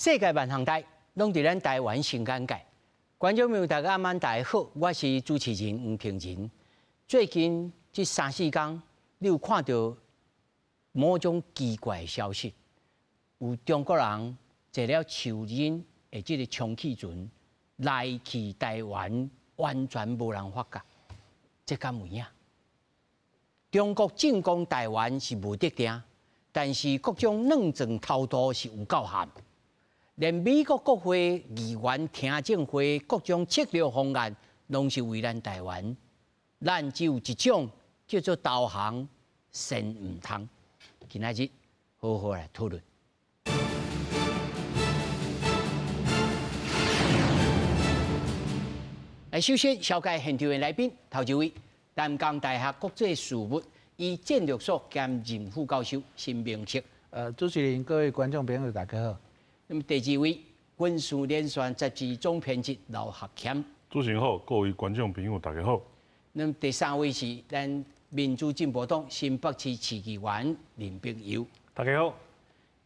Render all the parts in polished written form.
世界万行台拢伫咱台湾新眼界。观众朋友，大家晚大家好，我是主持人黄平仁。最近这3-4天，你有看到某种奇怪的消息？有中国人坐了树林的这个充气船来去台湾，完全无人发觉，这敢有影？中国进攻台湾是无得定，但是各种软装偷渡是有够咸。连美国国会议员听证会各种策略方案，拢是为咱台湾。咱只有一种叫做导航先唔通。今仔日好好来讨论。来，首先紹介現場的來賓，頭一位，淡江大學國際事務與戰略所兼任副教授辛明策。主持人、各位觀眾朋友，大家好。那麼第二位，軍事連線雜誌總編輯劉學謙。主持人好，各位觀眾朋友，大家好。那麼第三位是咱民主進步黨新北市市議員林炳友。大家好。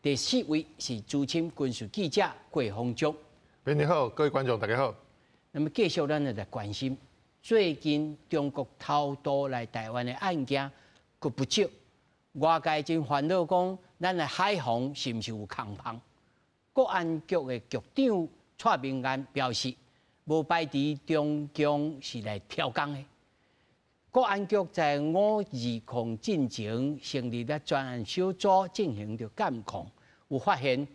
第四位是資深軍事記者郭豐竹。平日好，各位觀眾大家好。那麼繼續咱就來關心最近中國偷渡來台灣的案件，佫不少。外界真煩惱講，咱的海防是毋是有空隙？國安局的局長蔡明安表示，無排除中共是來挑工的。國安局在520進前成立了專案小組進行着監控，有發現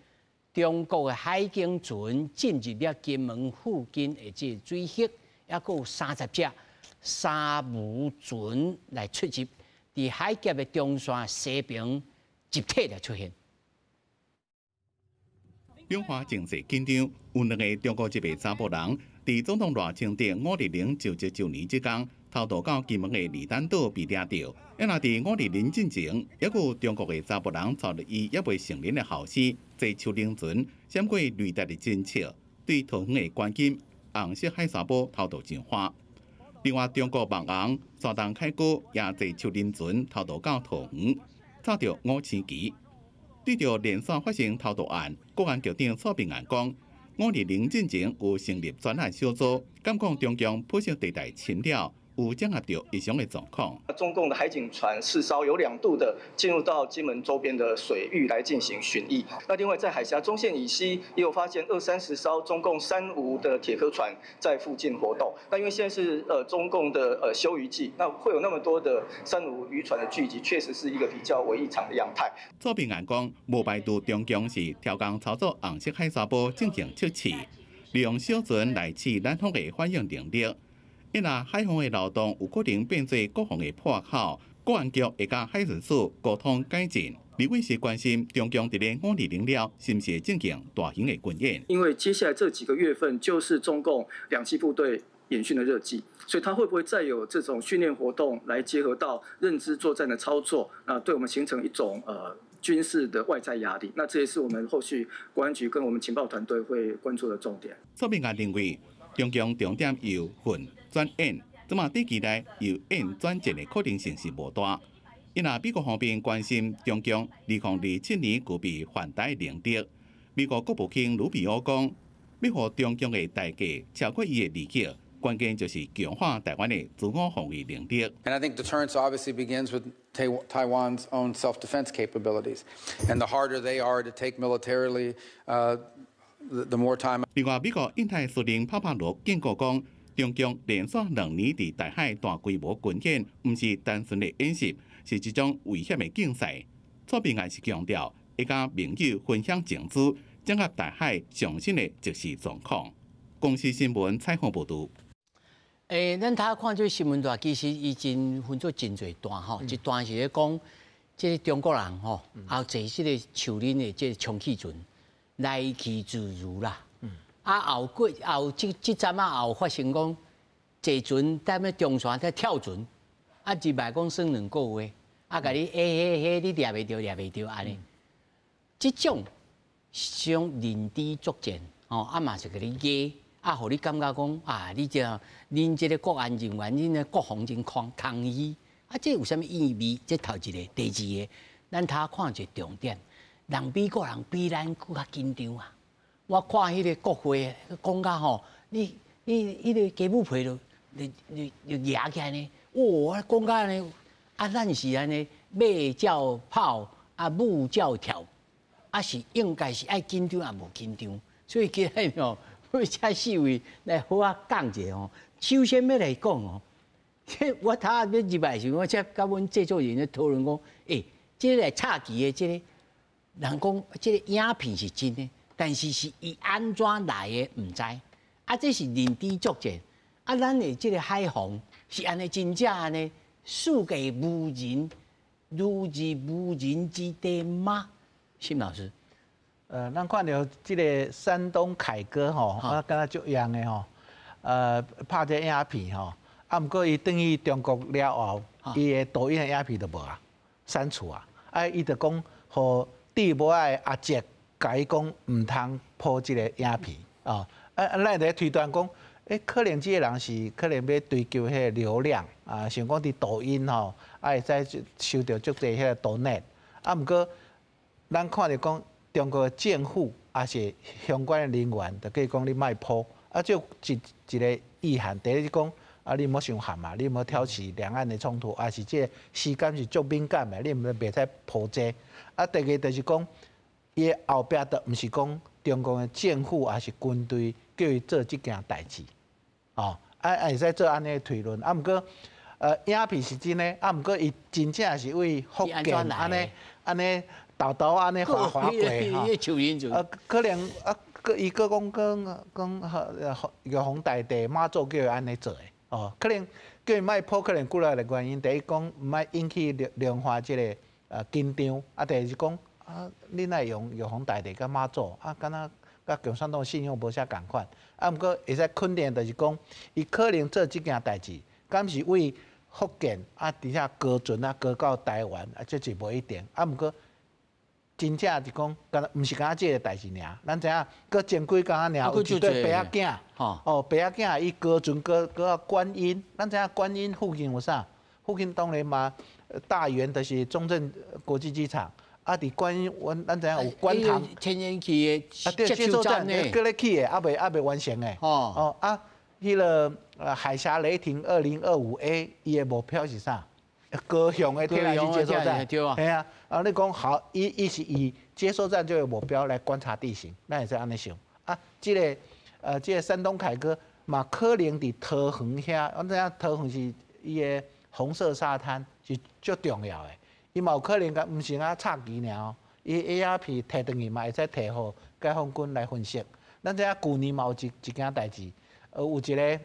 中國的海警船進入了金門附近的這水域，還有30隻沙母船來出入，在海峽的中線西邊集體來出現。兩岸情勢緊張，有兩個中國籍的查甫人，在總統賴清德520就職週年之天，偷渡到金門的離島島被抓到。也那在520進前，還有中國的查甫人帶着伊還未成年的後生，坐樹林船閃過雷達的偵測，對桃園的關禁紅色海沙堡偷渡上岸。另外，中國網紅山東凱哥也坐樹林船偷渡到桃園，抓到5星期。對着連續發生偷渡案，國安局長蔡明安講，520進前有成立專案小組，監控中共普色地帶侵擾，有掌握到異常的狀況。中共的海警船4艘有2度的進入到金門周邊的水域來進行巡弋。那另外在海峽中線以西，也有發現20-30艘中共3-5的鐵殼船在附近活動。那因為現在是中共的休漁季，那會有那麼多的3-5漁船的聚集，確實是一個比較為異常的樣態。蔡明安講，無排除中共是挑工操作紅色海沙堡進行測試，利用小船來試咱方的反應能力。因若海防的漏洞有可能變做國防的破口，國安局會甲海巡署溝通改進。李偉是關心中共在520了，是不是進行大型的軍演？因為接下來這幾個月份就是中共兩棲部隊演訓的熱季，所以它會不會再有這種訓練活動來結合到認知作戰的操作？對我們形成一種軍事的外在壓力。那這也是我們後續國安局跟我們情報團隊會關注的重點。蔡明安認為，中共重點由訓轉演，這麼短期內由演轉戰的可能性是無大。因為美國方面關心中共2027年具備反台能力，美國國務卿魯比奧講，要讓中共的大計超過伊的利益，關鍵就是強化台灣的自我防禦能力。And I think deterrence obviously begins with Taiwan's own self-defense capabilities, and the harder they are to take militarily, the more time. 另外，美國印太司令帕帕羅警告講，中共連續2年在台海大規模軍演，唔是單純的演習，是一種危險的競賽。蔡明安是強調，會甲盟友分享情資，掌握台海上新的即時狀況。公視新聞採訪報道。咱睇看這新聞段，其實已經分做真濟段吼，一段是咧講，即個中國人吼，後坐即個樹林的即個充氣船。來去自如啦，後即陣後發生講坐船踮咧中線在跳船，入來講算2個月，甲你你掠袂着安尼，即種是種認知作戰，嘛是甲你壓，互你感覺講恁即個國安人員，恁個國防人抗議，這有啥物意味？這頭一個，第二個，咱睇看一個重點。人美國人比咱更較緊張啊！我看迄个国会讲甲吼，你迄个鸡母皮就压起来呢，哇，讲甲呢，啊，咱是安尼，马照跑，啊，母照跳，啊是应该是爱紧张，也无紧张，所以今日吼，为这四位来好啊讲者吼，首先要来讲哦，我头下要入来时，我才甲阮制作人咧讨论讲，即个插旗的即个，人讲即个影片是真的。但是是伊安怎来的，唔知。啊，这是认知作战。啊，咱的这个海防是安尼真正安尼，世界无人，如日无人之地吗？辛老师，咱看到这个山东凯歌吼，我感觉足样的吼，拍这影片吼，啊，不过伊等于中国了后，伊的抖音的影片就无啊，删除啊，啊，伊就讲，互地母爱阿姐。甲伊讲唔通播即个影片哦，咱在推断讲，可能即个人是可能要追求迄个流量啊，像讲伫抖音吼，会使收到足侪迄个抖内，啊，毋过咱看着讲中国政府也是相关的人员，就计讲你莫播，啊，就一个意涵，第一是讲啊，你莫伤寒嘛，你莫挑起两岸的冲突，啊是即个时间是足敏感的，你袂使播这，啊，第二就是讲。伊后壁都毋是讲中共的政府还是军队叫伊做即件代志，哦，会使做安尼推论。啊，毋过影片是真诶，啊，毋过伊真正是为福建安尼豆豆安尼滑过吼。可能伊佫讲玉皇大帝妈祖叫伊安尼做诶，哦，可能叫伊莫破，可能几来的原因。第一讲毋莫引起量化即个紧张，啊，第二是讲。啊，你若用玉皇大帝甲妈祖啊，敢若甲共产党信仰无啥共款。啊，毋过会使肯定就是讲，伊可能做即件代志，敢是为福建啊，伫遐高船啊，高到台湾啊，这是无一定。啊，毋过真正是讲，毋是敢即个代志尔。咱知影，佫前几工仔尔，有一对白仔囝，哦，白仔囝伊高船过到观音，咱知影观音附近有啥？附近当然嘛，大园就是中正国际机场。啊！伫观音，咱知影有观塘天然气的接收站呢，搁咧起的，未完成的。哦啊，迄个海峡雷霆2025A， 伊的目标是啥？高雄的天然气接收站。对啊。啊，你讲好，伊是以接收站这个目标来观察地形，咱会使安尼想。啊，这个山东凯歌嘛，可能伫桃园遐，咱知影桃园是伊的红色沙滩是足重要的。伊嘛有可能甲，毋是啊插旗尔哦，伊 ARP 摕转去嘛会使摕互解放军来分析。咱知影去年嘛有一件代志，有一个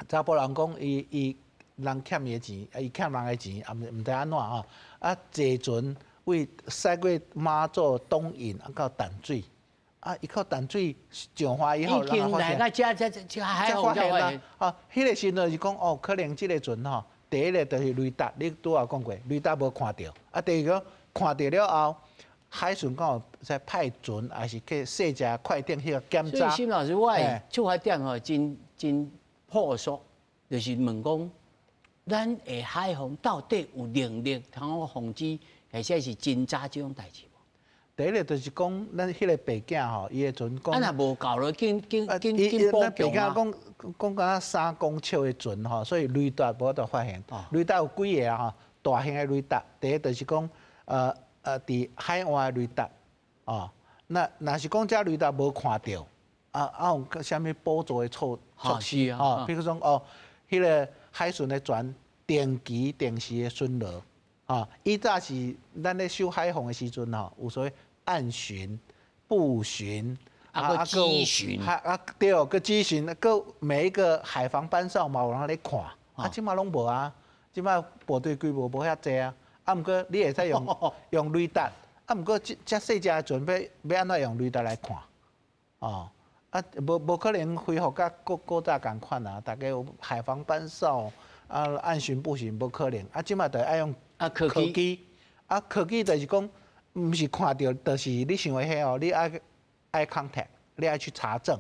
查甫人讲伊人欠伊的钱，伊欠人的钱，也毋知安怎吼。啊，坐船为驶过马祖东引啊到淡水，啊，伊靠淡水上花以后，人发现，这还好啦。哦，迄个时阵是讲哦，可能即个船吼。第一个就是雷达，你拄也讲过，雷达无看到。啊，第二个看到了后，海巡敢有在派船，还是去细只快艇去检查。所以，辛老师，我的出发点吼，真朴素，就是问讲，咱的海防到底有能力通防止，而且是侦查这种代志无？第一个就是讲，咱迄个白囝吼，伊的船讲，啊，若无够了，紧补强啊。讲敢3公尺的船吼，所以雷达无得发现。雷达有几个啊？大型的雷达，第一就是讲，伫海岸的雷达，哦，若是讲这雷达无看到，有啥物补助的措施啊？比如说哦，迄个海巡的船定期定时的巡逻，啊，以早是咱咧修海防的时阵吼，有所谓岸巡、步巡。个机巡，对，个机巡，个每一个海防班哨嘛有人咧看，即马拢无啊，即马部队规模无遐济啊，毋过你会使用雷达，毋过遮细只的船要安怎用雷达来看，哦，无可能恢复甲古早共款啊，大家有海防班哨，岸巡步巡无可能，即马就爱用科技，科技就是讲，毋是看到，就是你想的迄哦，你爱 contact， 你爱去查证，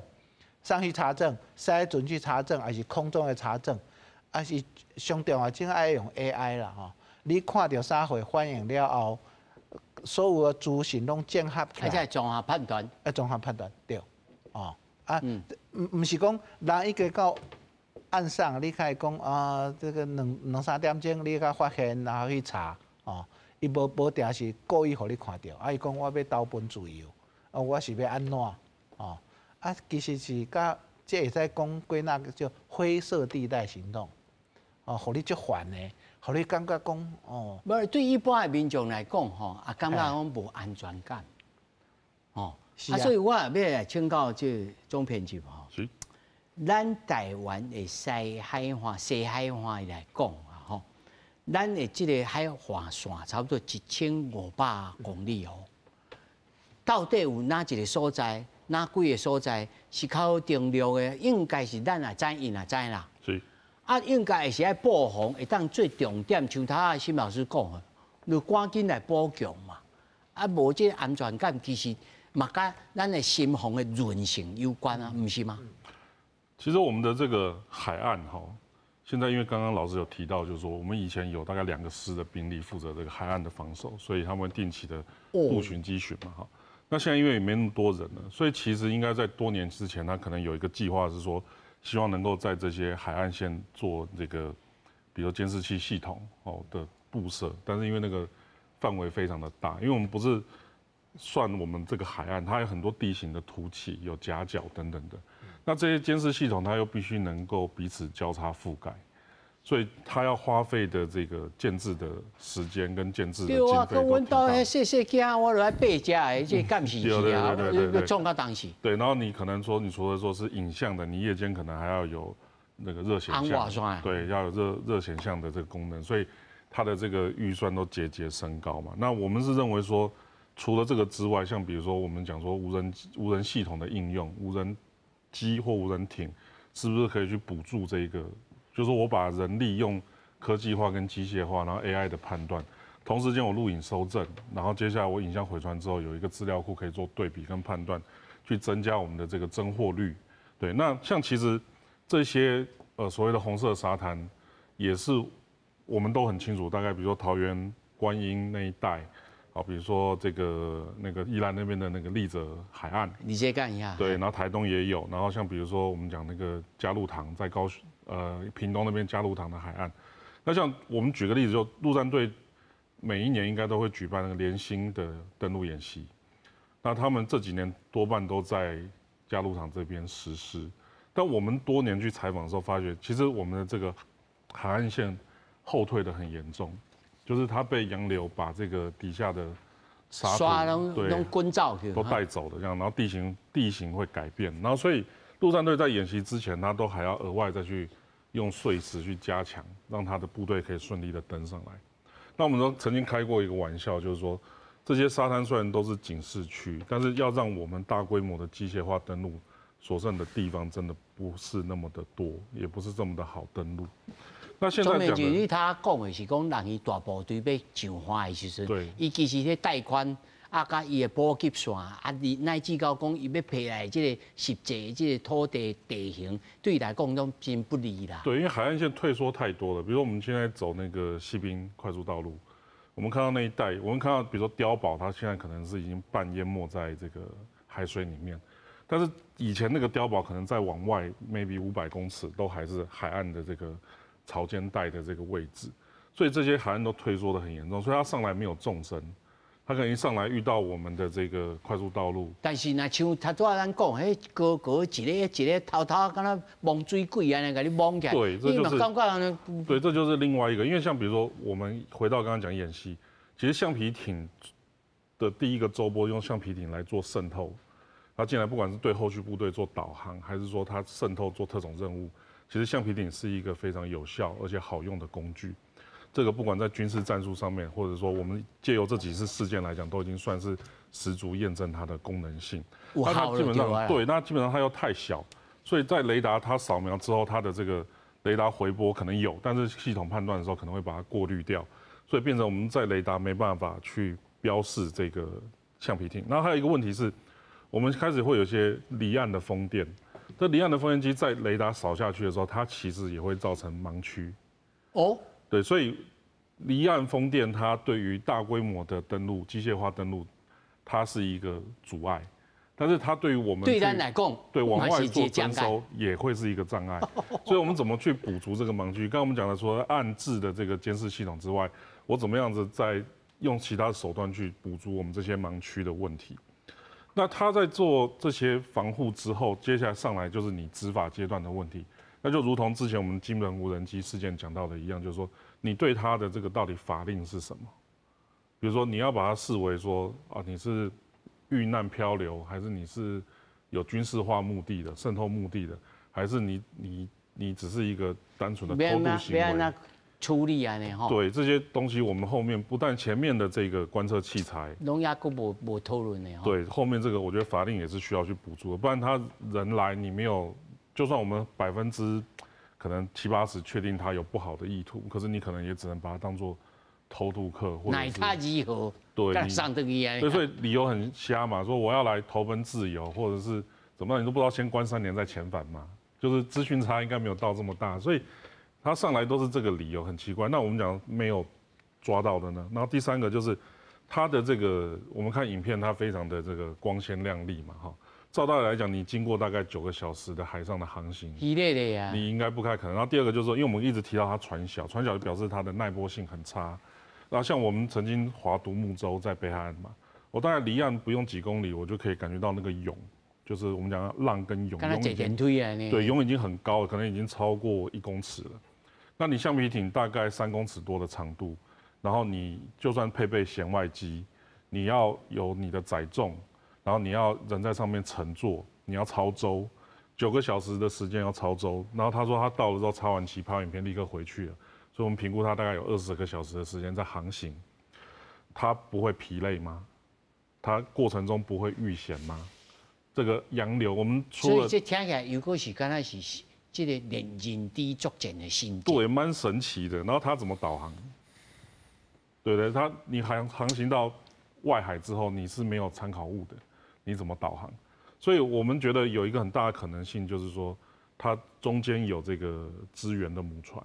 上去查证，驶船去查证，还是空中的查证，还是上重要，真爱用 AI 啦吼。你看到啥货反应了后，所有的资讯拢整合起来，而且综合判断，综合判断对，哦唔是讲人伊个到岸上，你开始讲啊，这个两三点钟你甲发现，然后去查，哦，伊无定是故意互你看到，伊讲我要投奔自由，我是要安怎，哦，其实是甲这会使讲归纳叫灰色地带行动，哦，互你足烦的，互你感觉讲哦，无对一般的民众来讲吼，感觉讲无安全感，哦，所以我也要来请教这总编辑吼。是。咱台湾的西海岸来讲啊，吼，咱的这个海岸线差不多1500公里哦。到底有哪一个所在、哪几个所在是较定陆的？应该是咱也知，因也知啦。是。应该会是爱布防，会当最重点，像他新老师讲的，就赶紧来补强嘛。无这个安全感，其实嘛甲咱的心防的韧性有关啊，不是吗？其实我们的这个海岸哈，现在因为刚刚老师有提到，就是说我们以前有大概2个师的兵力负责这个海岸的防守，所以他们定期的步巡稽巡嘛哈。那现在因为也没那么多人了，所以其实应该在多年之前，他可能有一个计划是说，希望能够在这些海岸线做这个，比如监视器系统的布设，但是因为那个范围非常的大，因为我们不是算我们这个海岸，它有很多地形的凸起，有夹角等等的。那这些监视系统，它又必须能够彼此交叉覆盖，所以它要花费的这个建制的时间跟建制的经费都对啊，跟阮到那细囝，我落来爬家的，这干是是啊，要创到当时。对，然后你可能说，你除了说是影像的，你夜间可能还要有那个热显像，对，要有热显像的这个功能，所以它的这个预算都节节升高嘛。那我们是认为说，除了这个之外，像比如说我们讲说无人系统的应用，无人机或无人艇，是不是可以去补助这个？就是说我把人力用科技化跟机械化，然后 AI 的判断，同时间我录影收证，然后接下来我影像回传之后，有一个资料库可以做对比跟判断，去增加我们的这个侦获率。对，那像其实这些所谓的红色沙滩，也是我们都很清楚，大概比如说桃园观音那一带。好，比如说那个宜兰那边的那个立泽海岸，你先干一下。对，然后台东也有，然后像比如说我们讲那个嘉鹿塘，在屏东那边嘉鹿塘的海岸，那像我们举个例子，就陆战队每一年应该都会举办那个联星的登陆演习，那他们这几年多半都在嘉鹿塘这边实施，但我们多年去采访的时候发觉，其实我们的这个海岸线后退的很严重。就是它被洋流把这个底下的沙土都滚走去，都带走的这样，然后地形会改变，然后所以陆战队在演习之前，他都还要额外再去用碎石去加强，让他的部队可以顺利的登上来。那我们都曾经开过一个玩笑，就是说这些沙滩虽然都是警示区，但是要让我们大规模的机械化登陆所剩的地方真的不是那么的多，也不是这么的好登陆。那现在讲的，你他讲的是讲，人伊大部队要上岸的时阵，伊其实咧带宽甲伊的补给线乃至到讲伊要配来这个实际这个土地地形，对伊来讲都真不利啦。对，因为海岸线退缩太多了。比如说我们现在走那个西滨快速道路，我们看到那一带，我们看到比如说碉堡，它现在可能是已经半淹没在这个海水里面，但是以前那个碉堡可能再往外 maybe 500公尺都还是海岸的这个潮间带的这个位置，所以这些海岸都退缩的很严重，所以它上来没有纵深，它可能一上来遇到我们的这个快速道路。但是那像他昨咱讲，迄高一个偷偷敢若蒙水鬼安尼，给你蒙起来。对，这就是感觉对，这就是另外一个，因为像比如说我们回到刚刚讲演习，其实橡皮艇的第一个周波用橡皮艇来做渗透，它进来不管是对后续部队做导航，还是说它渗透做特种任务。其实橡皮艇是一个非常有效而且好用的工具，这个不管在军事战术上面，或者说我们借由这几次事件来讲，都已经算是十足验证它的功能性。那它基本上对，那基本上它又太小，所以在雷达它扫描之后，它的这个雷达回波可能有，但是系统判断的时候可能会把它过滤掉，所以变成我们在雷达没办法去标示这个橡皮艇。然后还有一个问题是，我们开始会有一些离岸的风电。这离岸的风电机在雷达扫下去的时候，它其实也会造成盲区。哦，对，所以离岸风电它对于大规模的登陆、机械化登陆，它是一个阻碍。但是它对于我们对咱来讲，对往外做征收也会是一个障碍，所以我们怎么去补足这个盲区？刚刚我们讲的说暗制的这个监视系统之外，我怎么样子在用其他手段去补足我们这些盲区的问题？那他在做这些防护之后，接下来上来就是你执法阶段的问题，那就如同之前我们金门无人机事件讲到的一样，就是说你对他的这个到底法令是什么？比如说你要把它视为说啊你是遇难漂流，还是你是有军事化目的的、渗透目的的，还是你只是一个单纯的偷渡行为？处理啊，呢哈。对这些东西，我们后面不但前面的这个观测器材，农业局无讨论的哈。对，后面这个我觉得法令也是需要去补助的，不然他人来你没有，就算我们可能70-80%确定他有不好的意图，可是你可能也只能把它当做偷渡客，或者是奶他如何？对，上这个一样。对，所以理由很瞎嘛，说我要来投奔自由，或者是怎么样，你都不知道先关3年再遣返嘛，就是资讯差应该没有到这么大，所以他上来都是这个理由，很奇怪。那我们讲没有抓到的呢？然后第3个就是他的这个，我们看影片，它非常的这个光鲜亮丽嘛，哈。照道理来讲，你经过大概9个小时的海上的航行，激烈的呀，你应该不太可能。然后第2个就是说，因为我们一直提到它船小就表示它的耐波性很差。然后像我们曾经划独木舟在北海岸嘛，我大概离岸不用几公里，我就可以感觉到那个涌，就是我们讲浪跟涌，对，涌已经很高了，可能已经超过1公尺了。那你橡皮艇大概3公尺多的长度，然后你就算配备舷外机，你要有你的载重，然后你要人在上面乘坐，你要操舟，9个小时的时间要操舟。然后他说他到了之后插完旗拍完影片立刻回去了。所以我们评估他大概有20个小时的时间在航行，他不会疲累吗？他过程中不会遇险吗？这个洋流，我们除了所以这听起来如果是刚才是这个人机作战的心境，对，蛮神奇的。然后他怎么导航？对不对？你航行到外海之后，你是没有参考物的，你怎么导航？所以我们觉得有一个很大的可能性，就是说它中间有这个支援的母船。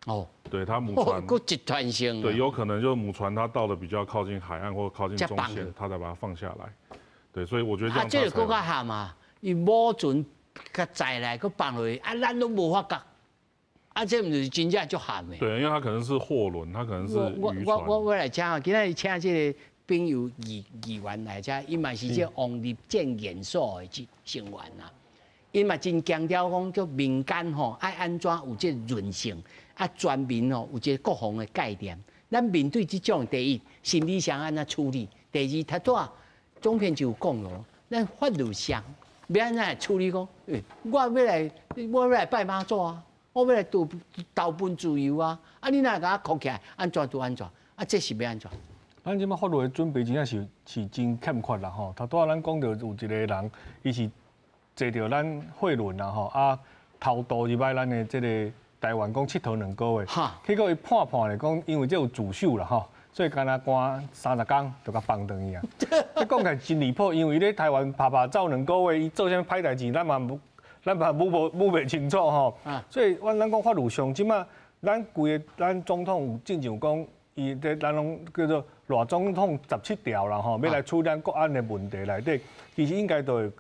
哦，对，它母船够集团性，对，有可能就是母船它到了比较靠近海岸或靠近中线，它才把它放下来。对，所以我觉得这样这个更加惨嘛，伊母船甲载来，佮放落去，咱都无法觉，这唔是真正足惨的。对，因为它可能是货轮，它可能是渔船。我来请啊，今日请这个朋友议员来遮，伊嘛是这王立建研所的成员啦。因嘛真强调讲，叫民间吼爱安怎有这韧性，全民吼有这国防的概念。咱面对这种第一，心理上安怎处理；第二，他多总片就有讲咯，咱法律上要安怎来处理？讲，我要来拜妈祖啊，我要来投奔自由啊！你若甲我扣起来，安怎就安怎？这是要安怎？咱即摆法律的准备真正是真欠缺啦吼。头拄仔咱讲到有一个人，伊是坐着咱货轮啦吼，偷渡入来咱的这个台湾讲佚佗2个月，结果伊判来讲，因为这有自首啦吼，所以干那关30天就甲放转去啊。你讲起来真离谱，因为咧台湾拍走2个月，伊做啥歹代志，咱嘛摸袂清楚吼。所以咱讲法律上，即摆咱总统有正常讲，伊咱拢叫做赖总统17条啦吼，要来处理咱国安的问题内底，其实应该都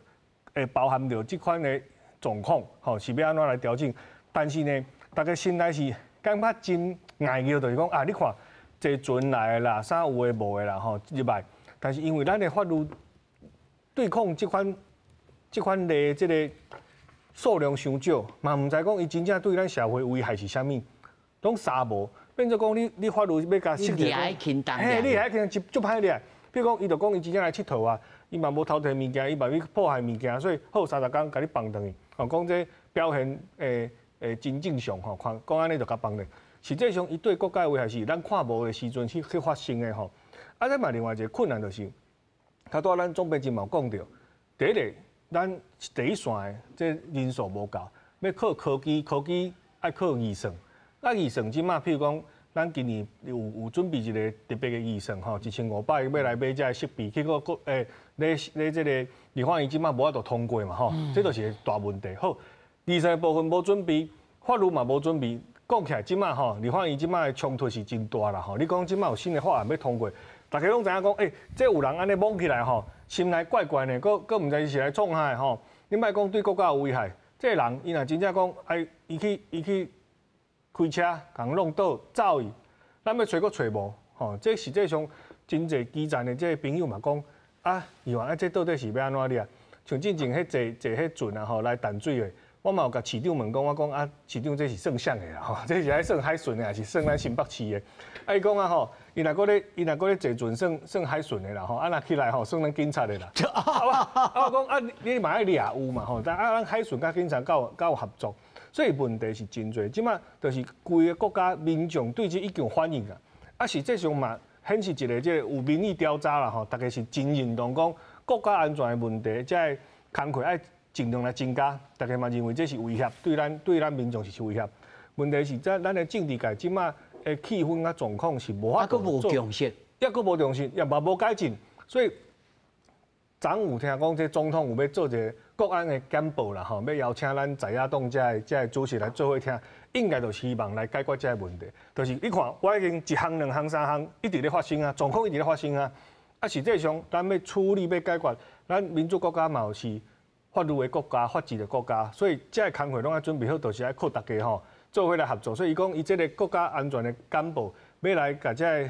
会包含着即款的状况，吼是要安怎来调整。但是呢，大家心内是感觉真碍拗，就是讲你看坐船来的啦，啥有诶无诶啦吼入来，但是因为咱的法律对抗即款的即个数量伤少，嘛毋知讲伊真正对咱社会危害是啥物，拢啥无。变做讲你法律要甲设定，你还轻重，你还轻足歹咧。比如讲，伊就讲伊真正来佚佗啊，伊嘛无偷摕物件，伊嘛要破坏物件，所以好30天甲你放转去。讲这表现真正常吼，看讲安尼就甲放咧。实际上，伊对国家的危害是咱看无的时阵去发生的吼。再嘛另外一个困难就是，头拄咱总编辑嘛讲到，第一个咱第一线的这人数无够，要靠科技爱靠预算。预算即马，譬如讲，咱今年有准备一个特别的预算吼，1500要来买这设备，结果咧这个立法院即马无法度通过嘛吼，这就是大问题。好，预算部分无准备，法律嘛无准备，讲起来，即马吼，立法院即马的冲突是真大啦吼。你讲即马有新的法案要通过，大家拢知影讲，这有人安尼懵起来吼，心内怪怪的，佫唔知是来创啥的吼。你莫讲对国家有危害，这个人伊若真正讲，伊去开车，共弄倒走伊，咱要找佫找无吼。这实际上真侪基层的这朋友嘛讲，议员这到底是要安怎哩啊？像之前迄坐迄船啊吼来淡水的。我嘛有甲市长问讲，我讲市长这是算啥的啦吼，这是爱算海巡的，还是算咱新北市的？伊讲吼，伊若搁咧坐船算海巡的啦吼，若起来吼算咱警察的啦。我讲你嘛爱掠有嘛吼，但咱海巡甲警察够合作，所以问题是真多。即马就是规个国家民众对这已经有反应啊，实际上嘛显示一个这有民意调查啦吼，大家是真认同讲国家安全的问题，这工课爱。尽量来增加，大家嘛认为这是威胁，对咱民众是威胁。问题是咱的政治界即马的气氛啊状况是无法度做，抑佫无重视，也嘛无改进。所以，昨有听讲这总统有要做一个国安的简报啦，吼，要邀请咱在野党这主席来做伙听，应该就是希望来解决这个问题。就是你看，我已经一项、两项、三项一直咧发生啊，状况一直咧发生啊。实际上，咱要处理、要解决，咱民主国家嘛是。法律的国家、法治的国家，所以这个工作拢要准备好，就是要靠大家吼做伙来合作。所以伊讲，伊这个国家安全的简报要来甲这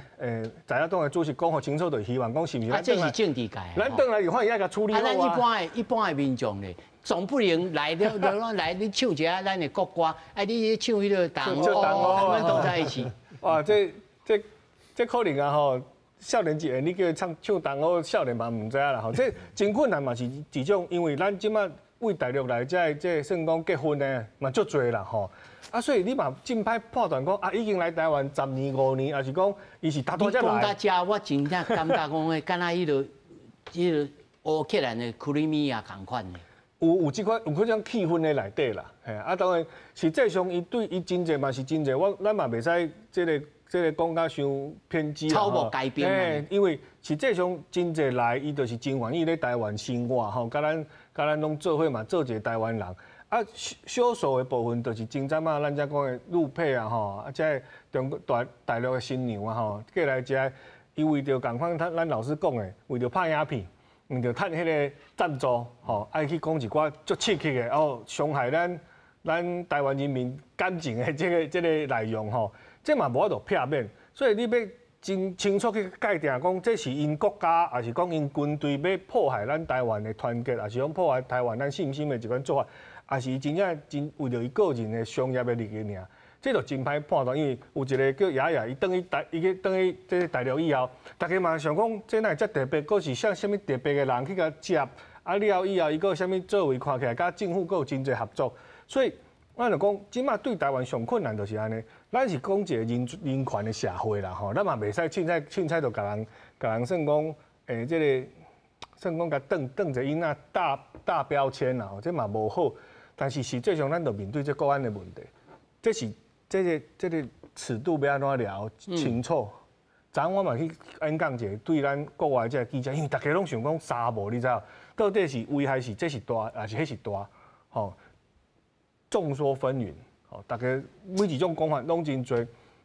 在野党的主席讲好清楚，就希望讲是毋是？这是政治界。咱等来就看伊爱甲处理好啊。咱一般的民众咧，总不能来来你唱一下咱的国歌，你唱迄个党哦，咱都在一起。哇，这可能啊吼。少年节，你叫伊唱党歌，少年嘛唔知啦吼。这真困难嘛是一种，因为咱即马为大陆来这算讲结婚的嘛足多啦吼。所以你嘛真歹判断讲已经来台湾10年、5年，还是讲伊是大多才来。讲到这，我真正感觉讲诶，敢若迄个乌克兰的克里米亚同款的。有即款有嗰种气氛的内底啦，当然实际上伊对伊真侪嘛是真侪，咱嘛袂使这个讲甲伤偏激啦，超无改变因为实际上真侪来，伊就是真愿意咧台湾生活吼，甲咱拢做伙嘛，做一个台湾人。少数的部分就是真早嘛，咱遮讲的陆配啊吼，即中国大陆的新娘啊吼，过来遮，伊为着共款咱老师讲的，为着拍影片，为着趁迄个赞助吼，爱去讲一寡足刺激的伤害咱台湾人民感情的这个内容吼。这嘛无法度避免，所以你要真清楚去界定，讲这是因国家，还是讲因军队要破坏咱台湾的团结，还是讲破坏台湾咱信心的一款做法，还是真正真为着伊个人的商业的利益尔，这就真歹判断。因为有一个叫爷爷，伊等于这大陆以后，大家嘛想讲，这哪会遮特别，佫是像什么特别的人去甲接，了以后伊佫有啥物作为，看起来甲政府佫有真侪合作，所以。我就讲，即马对台湾上困难就是安尼，咱是讲一个人权的社会啦吼，咱嘛袂使凊彩就甲人算讲，这个算讲甲当一个囡仔大标签啦吼，这嘛无好。但是实际上，咱就面对这国安的问题，这个尺度要安怎聊清楚。昨我嘛去演讲者，对咱国外这记者，因为大家拢想讲沙漠，你知道，到底是危害是这是大，还是迄是大，吼？众说纷纭，大家每一种讲法拢真多。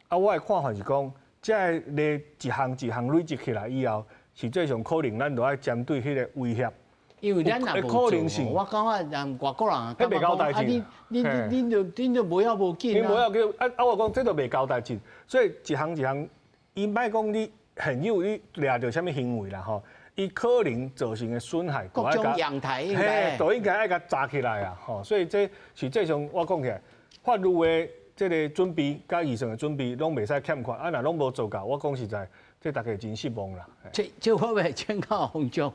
我的看法是讲，这咧一项一项累积起来以后，实际上可能咱就要针对迄个威胁。因为咱也无做，我感觉人外国人迄袂交代志。你就无要无紧啊。你无要叫我讲这都袂交代志，所以一项一项，伊莫讲你现有你掠着啥物行为啦吼。伊可能造成的损害，各种阳台应该，都应该爱甲查起来啊！吼，所以这实际上我讲起来，法律的这个准备、甲议程的准备，拢袂使欠缺。若拢无做到，我讲实在，这大家真失望啦。这我要请教洪总，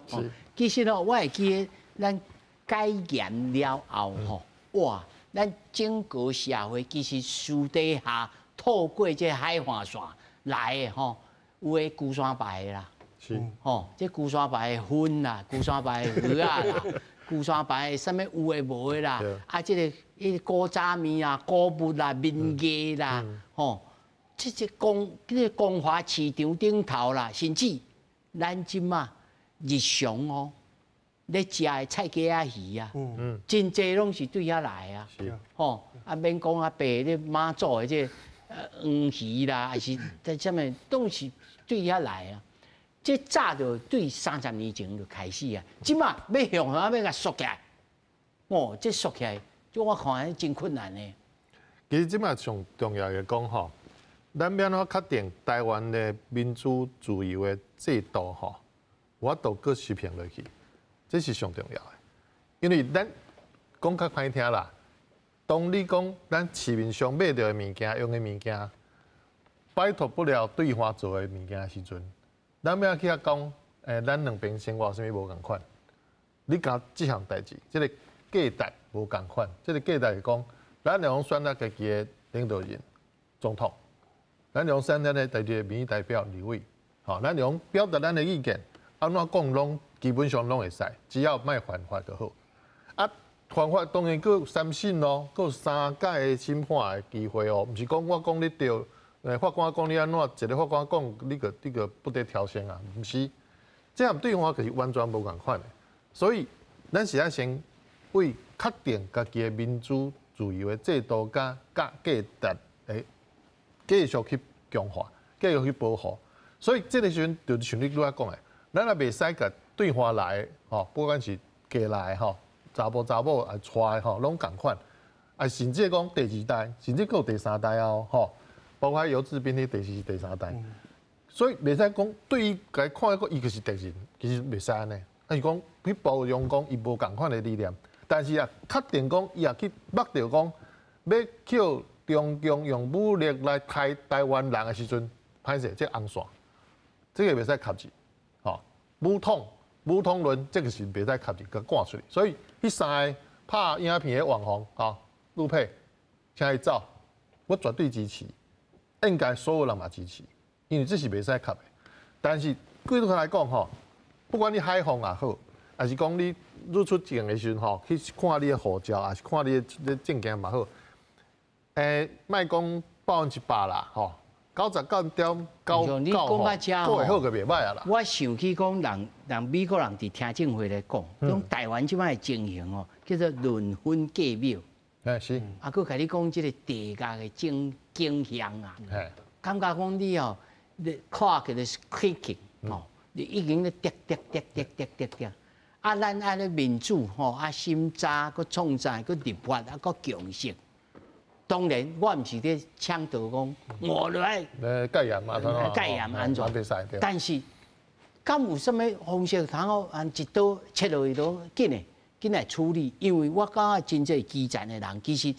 其实我会记得咱改严了后吼，哇，咱整个社会其实私底下透过这海岸线来的吼，有诶孤山白的啦。是，这孤山白的粉啦，孤山白的鱼啊啦，孤山白的啥物有诶无诶啦，这个古早面啊、古物啦、民艺啦，这光华市场顶头啦，甚至咱即嘛日常咧食的菜鸡啊鱼啊，真济拢是对遐来啊。是吼，啊免讲啊，白咧妈祖的这黄鱼啦，还是在什么都是对遐来啊。这早就对30年前就开始啊，即马要向啊要甲缩起来，哦，这缩起来，就我看真困难呢。其实即马上重要的讲吼，咱要怎确定台湾的民主自由的制度吼，我都搁实行落去，这是上重要的。因为咱讲较歹听啦，当你讲咱市面上买到的物件、用的物件，摆脱不了对方做的物件的时阵，咱要去遐讲，咱两边生活有啥物无共款？你讲即项代志，即个价值无共款，即个价值是讲，咱两选咱家己的领导人、总统，咱两选咱的家己的民意代表、立委，吼，咱两表达咱的意见，安怎讲拢基本上拢会使，只要莫犯法就好。啊，犯法当然佫有3审咯，佫有3届的审判的机会哦，毋是讲我讲你对。法官讲你安怎，一个法官讲你个不得调升啊，毋是，这样对方就是完全无共款的。所以，咱是要先为确定家己的民主自由的制度甲价值诶，继续去强化，继续去保护。所以，这个时阵就是像你拄仔讲的，咱也袂使甲对方来吼，不管是家来吼，查甫啊娶的吼，拢共款，啊甚至讲第2代，甚至佫有第3代哦，吼。包括游志斌迄第4、第3代，所以袂使讲对伊来看个伊就是敌人，其实袂使安尼。啊是讲去包容讲伊无共款的理念，但是啊，确定讲伊也去目着讲要叫中共用武力来台湾人的时阵，歹势这红线，这个袂使卡住，吼，武统论这个是袂使卡住，甲赶出去。所以迄3个拍影片的网红，吼，陆配，请伊走，我绝对支持。应该所有人嘛支持，因为这是袂使卡的。但是对他来讲吼，不管你海防也好，还是讲你入出境的时阵吼，去看你的护照，还是看你的证件嘛好。莫讲100%啦，吼，99.99%都会好个袂歹啊啦。我想起讲人美国人伫听证会来讲，讲台湾即摆的情形哦，叫做论分计秒。是。啊，佮甲你讲即个地价的景象啊，感觉讲你哦，你看起来是开景哦，你已经咧跌。啊，咱安尼民主吼，啊审查、佮创造、佮立法、啊佮强势。当然，我毋是咧倡导讲我来戒严嘛，戒严安怎？但是，敢有什么方式通好按一刀切落去都紧来处理？因为我感觉真侪基层的人，其实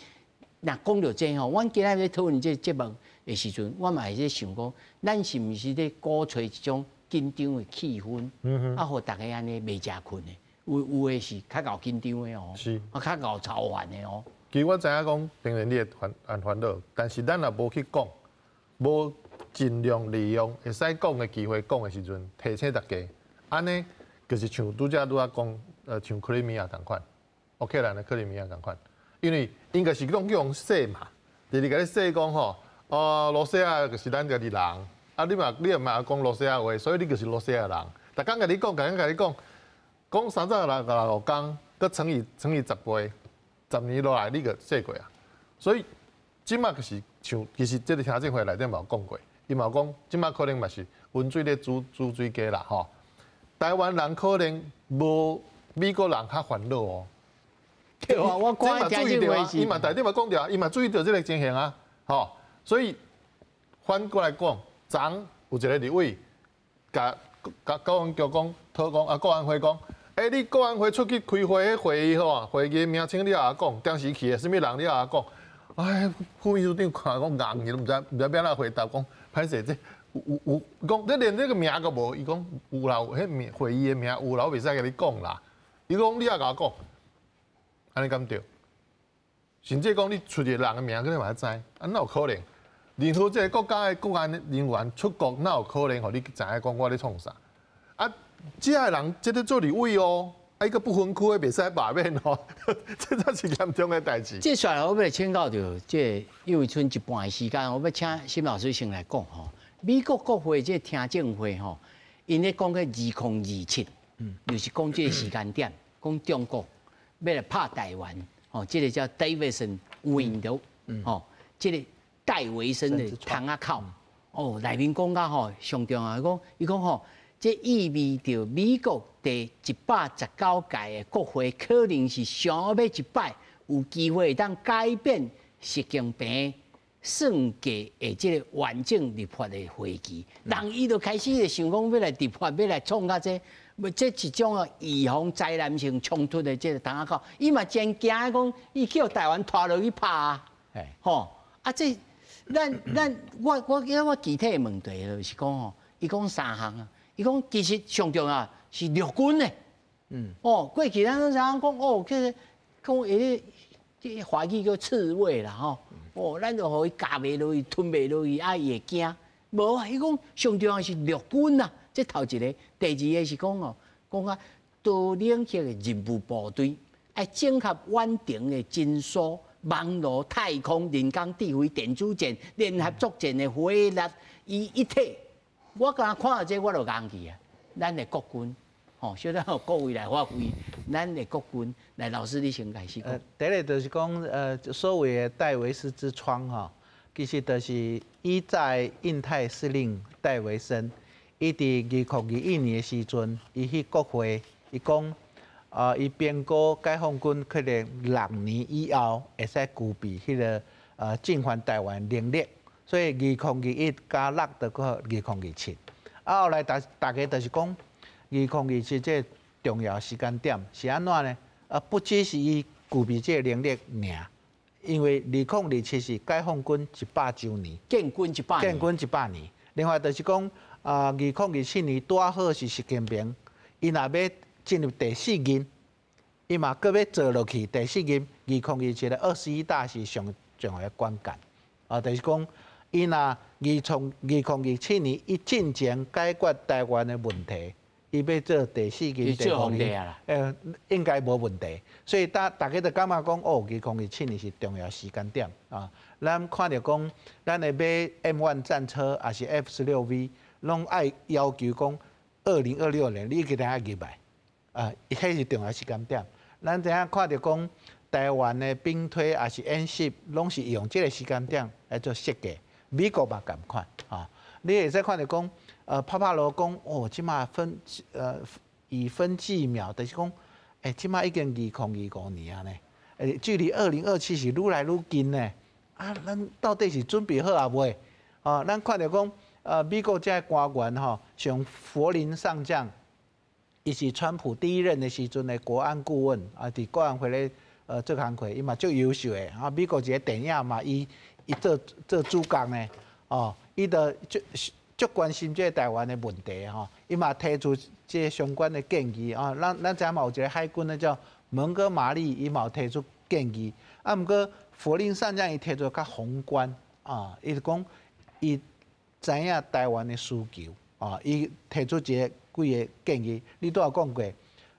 若讲到这吼，阮今仔日讨论这节目的时阵，我嘛会在想讲，咱是毋是咧鼓吹一种紧张的气氛，啊，互大家安尼袂食困的，有的是较搞紧张的哦，是，啊，较搞操烦的哦。其实我知影讲，当然你会烦恼，但是咱也无去讲，无尽量利用会使讲的机会讲的时阵，提醒大家，安尼就是像拄则讲，像克里米亚同款，乌克兰的克里米亚同款，因为应该是讲用说嘛，就是甲你说讲吼，罗西亚就是咱家己人，啊你也嘛讲罗西亚话，所以你就是罗西亚人，逐工甲你讲，讲365工，佮乘以10倍。10年落来，你个说过啊，所以即马就是像，其实这个听证会内底嘛有讲过，伊嘛讲，即马可能嘛是温水咧煮水鸡啦吼。台湾人可能无美国人较烦恼哦。对啊，我看听证会是，伊嘛内底嘛讲着，伊嘛注意到这个情形啊，吼。所以反过来讲，昨有一个立委，甲高安局讲，高安会讲。你国安会出去开会，迄会议吼，会议名称你也讲，当时去的什么人你也讲，副秘书长看讲硬去，唔知要哪回答讲，歹势这有讲，你连这个名都无，伊讲有啦，迄会议的名有啦，我袂使甲你讲啦。伊讲你也甲我讲，安尼敢对？甚至讲你出个人的名，你嘛知，哪有可能？任何这个国家的国安人员出国，哪有可能？互你知影讲我咧创啥？啊！这个人这个做立委哦，一个不分区的袂使罢免哦，这才是严重的代志。这下来我要请教到，这因为剩一半的时间，我要请沈老师先来讲吼。美国国会这听证会吼，因咧讲个2027，就是讲这个时间点，讲中国要来拍台湾，哦，这个叫 Davidson Window， 哦，这个戴维森的窗仔口，哦，内面讲到吼上重要，伊讲吼，这意味着美国第119届的国会可能是上尾一摆有机会当改变习近平算计的这个完整立法的会期，人伊就开始就想讲要来立法，要来创甲这一种预防灾难性冲突的这个窗仔口，伊嘛真惊讲，伊叫台湾拖落去拍啊，吼啊这。我具体的问题就是讲吼，伊讲3项啊，伊讲其实上重要是陆军的，哦，过去咱都常讲哦，讲这华语叫刺猬啦吼，哦，咱就互伊夹袂落去，吞袂落去，啊伊会惊，无啊，伊讲上重要是陆军啊，这头一个，第二个是讲哦，讲啊多领域的任务部队，爱整合稳定的军事。网络、太空、人工智慧、电子战、联合作战的火力一体，我刚看到这我就硬去啊！咱的国军，吼，小等各位来发挥，咱的国军来，老师你先开始讲。第一个就是讲，所谓的戴维斯之窗哈，其实就是伊在印太司令戴维森，伊伫2021年的时阵，伊去国会，伊讲。伊评估解放军可能6年以后会使具备迄个进犯台湾能力，所以2021加6到个2027。后来大家就是讲2027这重要时间点是安怎呢？不只是伊具备这能力尔，因为2027是解放军100周年，建军100年。另外就是讲2027年拄好是习近平，伊若要进入第4任，伊嘛搁要做落去。第4任2027的21大是上重要的关键。就是讲，伊若从2027年伊进前解决台湾的问题，伊要做第4任、第5任，应该无问题。所以大家就感觉讲，哦，2027年是重要时间点啊。咱看到讲，咱的买 M1 战车还是 F16V， 拢爱要求讲2026年你一定要入来。伊迄是重要时间点。咱怎样看到讲台湾的兵推也是演习，拢是用这个时间点来做设计。美国嘛共款啊，你会使看到讲，帕罗讲哦，即马以分计秒，就是讲，即马已经2025年啊呢，距离2027是愈来愈近呢。咱到底是准备好啊未？咱看到讲，美国这官员吼，像佛林上将。伊是川普第一任的时阵的国安顾问，伫国安会咧做工课，伊嘛足优秀的。美国一个电影嘛，伊做主角呢，伊就足关心这台湾的问题伊嘛提出这相关的建议咱知嘛有一个海军呢叫蒙哥马利，伊嘛有提出建议。毋过佛林上将伊提出较宏观伊就讲伊知影台湾的需求伊提出一个。几个建议，你都有讲过，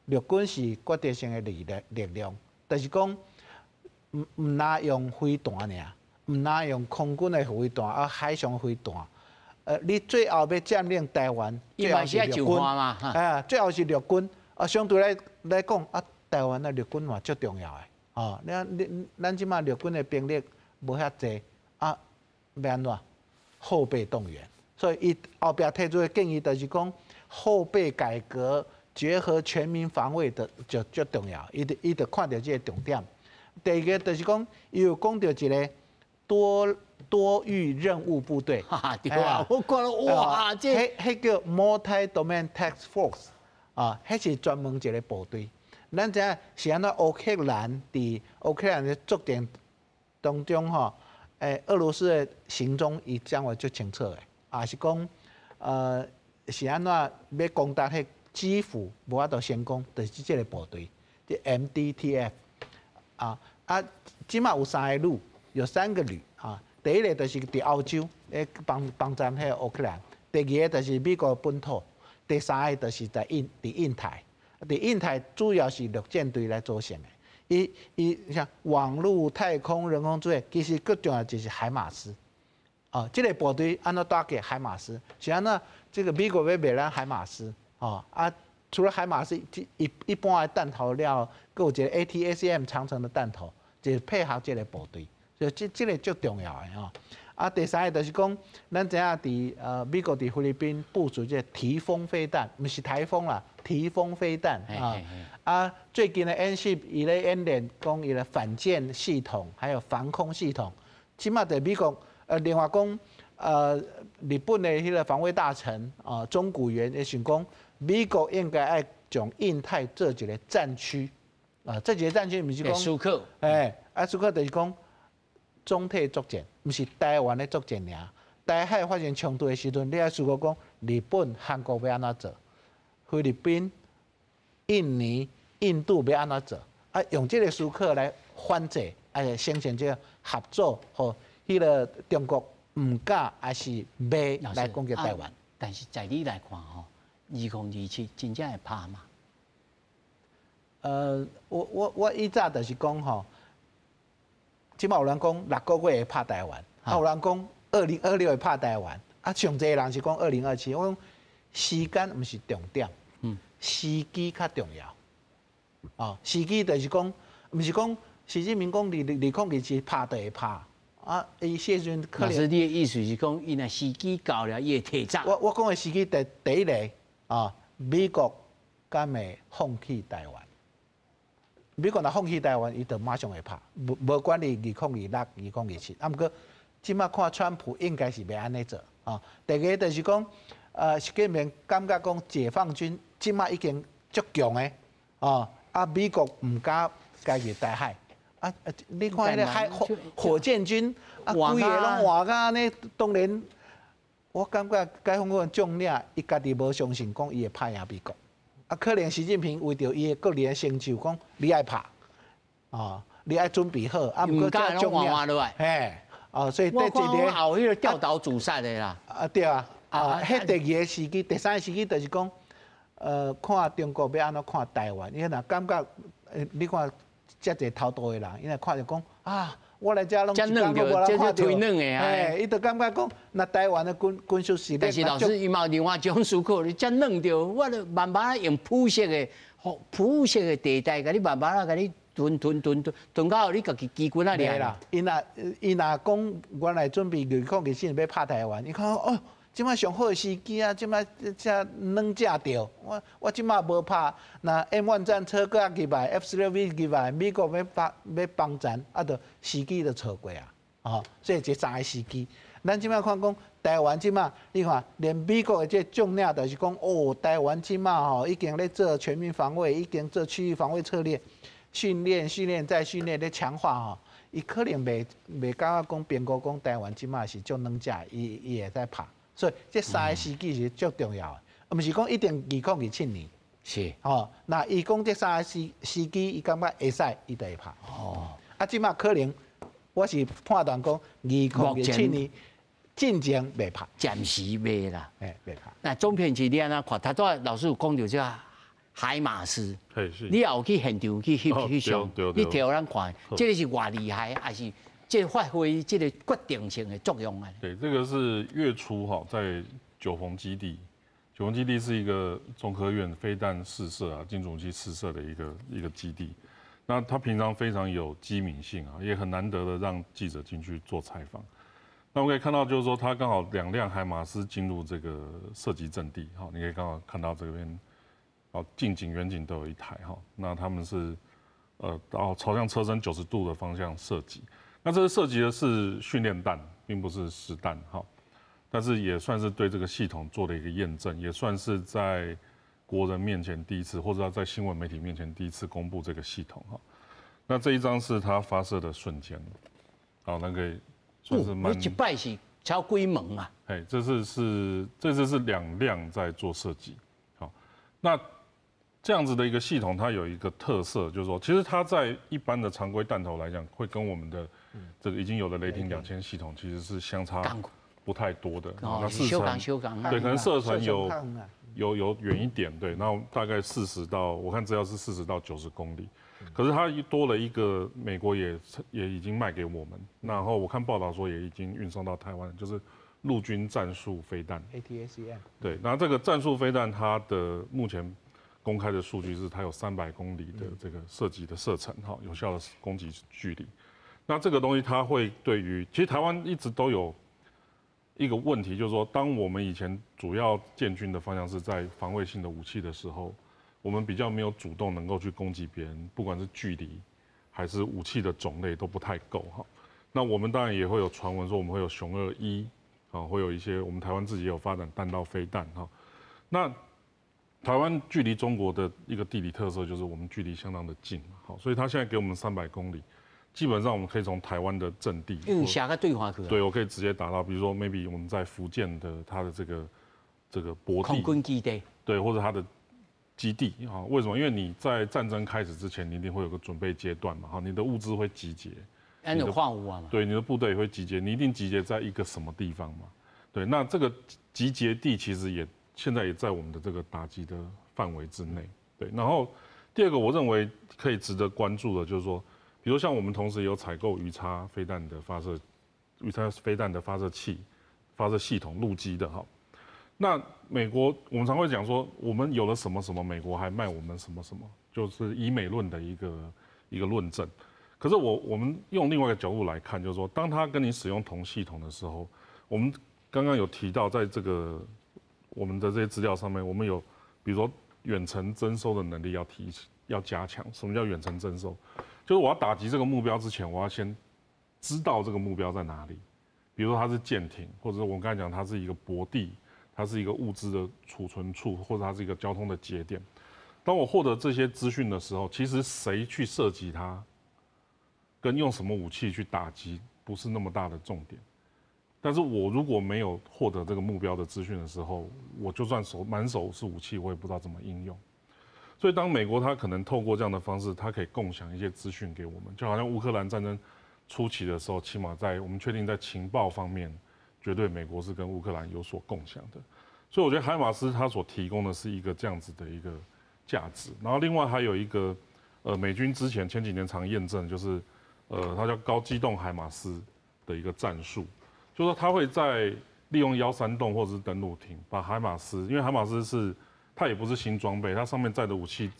陆军是决定性的力量，就是讲，唔拿用飞弹尔，唔拿用空军的飞弹，海上飞弹，你最后要占领台湾，最后是陆军嘛，最后是陆军，相对来讲，台湾的陆军嘛最重要的，咱即马陆军的兵力无遐济，要安怎后备动员，所以伊后壁提出的建议就是讲。后备改革结合全民防卫的就最重要，伊就看到这个重点。第二个就是讲，伊有讲到一个多域任务部队，对啊，我觉得哇，迄叫 Multi-Domain Task Force 迄是专门一个部队。咱知影是安怎乌克兰伫乌克兰的作战当中俄罗斯的行踪伊掌握最清楚的，也是讲是安怎要攻打迄基辅，无法度成功，就是这个部队，即 MDTF 即马有3个旅，有3个旅第一个就是伫欧洲，帮站迄乌克兰；第二个就是美国本土；第三个就是伫印太。伫印太主要是陆战队来组成的。伊像网络、太空、人工智慧，其实更重要就是海马斯。这个部队安怎打给海马斯？是安怎？这个美国要卖咱海马斯，除了海马斯一般的弹头了，佮有一个 ATACM 长程的弹头，就是配合这个部队，所以这个最重要的吼。啊，第三个就是讲，咱知影伫美国伫菲律宾部署这提风飞弹，不是台风啦，提风飞弹啊。啊，最近的演习，伊咧演练讲伊的反舰系统，还有防空系统。起码在美国，另外讲，日本的迄个防卫大臣中谷元也想讲，美国应该爱从印太做一个战区，这几个战区不是讲苏克，苏克就是讲总体作战，不是台湾的作战尔。台海发生冲突的时阵，你爱思考讲日本、韩国要安怎做，菲律宾、印尼、印度要安怎做，用这个思考来反制，形成这个合作和迄个中国唔敢还是袂来攻击台湾。但是在你来看吼，2027真正会拍吗？我以早就是讲吼，即马有人讲6个月会拍台湾，有人讲2026会拍台湾，上侪人是讲2027。我讲时间唔是重点，时机较重要。时机就是讲，唔是讲习近平讲2027拍就会拍。伊时阵可能。老师，你的意思是讲，伊若时机到了，伊会提早。我讲的时机第一个美国敢会放弃台湾？美国若放弃台湾，伊就马上会拍，无管你2026、2027。不过，即马看川普应该是袂安尼做第二个就是讲，习近平感觉讲解放军即马已经足强的美国唔敢介入台海。你看迄个火箭军规个拢换甲安尼，当然，我感觉解放军将领伊家己无相信讲伊会拍赢美国。可能习近平为着伊个人的成就，讲你爱拍，你爱准备好，毋过这种换落来，所以我看后迄个调岛主赛的啦，对啊，迄第二个时机，第三个时机就是讲，看中国要安怎看台湾，因为若感觉，你看遮侪头多的人，因为看着讲我来遮拢一工都无人看到，伊就感觉讲，那台湾的军事实力，但是老师伊嘛有另外一种思考，你遮弄着，我就慢慢用铺设的地带，甲你慢慢甲你吞到你家己基军啊啦。伊若讲原来准备2027要拍台湾，伊看即摆上好的时机啊！即摆才软架着，我即摆无拍，那 M1 战车搁入来 ，F16V 入来，美国要帮战，就时机就错过啊！所以这三个时机，咱即摆看讲台湾即摆，你看连美国的这将领就是讲，台湾即摆已经咧做全民防卫，已经做区域防卫策略，训练再训练咧强化伊可能袂感觉讲边个讲台湾即摆是足软架，伊会使拍。所以这三个时机是最重要的，唔是讲一定2027年。是。那伊讲这三个时机，伊感觉会使，伊就会拍。即马可能我是判断讲2027年进前袂拍，暂时袂啦。袂拍。那总片是你安怎看？他昨老师有讲到这海马斯，你也有去现场去上，你调咱看，这个是偌厉害，还是？这发挥这个决定性的作用啊！对，这个是月初在九峰基地，九峰基地是一个中科院飞弹试射精准武器试射的一个基地。那它平常非常有机敏性也很难得的让记者进去做采访。那我们可以看到，就是说它刚好2辆海马斯进入这个射击阵地，你可以刚好看到这边，近景、远景都有一台那他们是朝向车身90度的方向射击。那这个射击的是训练弹，并不是实弹但是也算是对这个系统做了一个验证，也算是在国人面前第一次，或者在新闻媒体面前第一次公布这个系统那这一张是它发射的瞬间，那个算是蛮。一摆是超规门啊！这次是2辆在做射击，那。这样子的一个系统，它有一个特色，就是说，其实它在一般的常规弹头来讲，会跟我们的这个已经有的雷霆2000系统其实是相差不太多的。那修改，对，可能射程有远一点，对，然后大概40到，我看资料是40到90公里。可是它多了一个，美国也已经卖给我们，然后我看报道说也已经运送到台湾，就是陆军战术飞弹 ATACM。对，那这个战术飞弹它的目前公开的数据是它有300公里的这个射击的射程，哈，有效的攻击距离。那这个东西它会对于，其实台湾一直都有一个问题，就是说，当我们以前主要建军的方向是在防卫性的武器的时候，我们比较没有主动能够去攻击别人，不管是距离还是武器的种类都不太够哈。那我们当然也会有传闻说我们会有雄2-1，啊，会有一些我们台湾自己也有发展弹道飞弹哈。那台湾距离中国的一个地理特色就是我们距离相当的近嘛，好，所以它现在给我们300公里。基本上我们可以从台湾的阵地，用下个对话可，对我可以直接打到，比如说 maybe 我们在福建的它的这个泊地，空军基地，对，或者它的基地啊，为什么？因为你在战争开始之前，你一定会有个准备阶段嘛，哈，你的物资会集结，你的矿物啊嘛，对，你的部队也会集结，你一定集结在一个什么地方嘛，对，那这个集结地其实也现在也在我们的这个打击的范围之内，对，然后第二个我认为可以值得关注的就是说。比如像我们同时也有采购鱼叉飞弹的发射器、发射系统、陆基的哈。那美国我们常会讲说，我们有了什么什么，美国还卖我们什么什么，就是以美论的一个论证。可是我们用另外一个角度来看，就是说，当他跟你使用同系统的时候，我们刚刚有提到，在这个我们的这些资料上面，我们有比如说远程征收的能力要加强。什么叫远程征收？就是我要打击这个目标之前，我要先知道这个目标在哪里。比如说它是舰艇，或者我们刚才讲它是一个泊地，它是一个物资的储存处，或者它是一个交通的节点。当我获得这些资讯的时候，其实谁去射击它，跟用什么武器去打击，不是那么大的重点。但是我如果没有获得这个目标的资讯的时候，我就算满手是武器，我也不知道怎么应用。所以，当美国它可能透过这样的方式，它可以共享一些资讯给我们，就好像乌克兰战争初期的时候，起码在我们确定在情报方面，绝对美国是跟乌克兰有所共享的。所以，我觉得海马斯它所提供的是一个这样子的一个价值。然后，另外还有一个美军前几年常验证，就是它叫高机动海马斯的一个战术，就是说它会在利用131洞或者是登陆艇，把海马斯，因为海马斯是它也不是新装备，它上面载的武器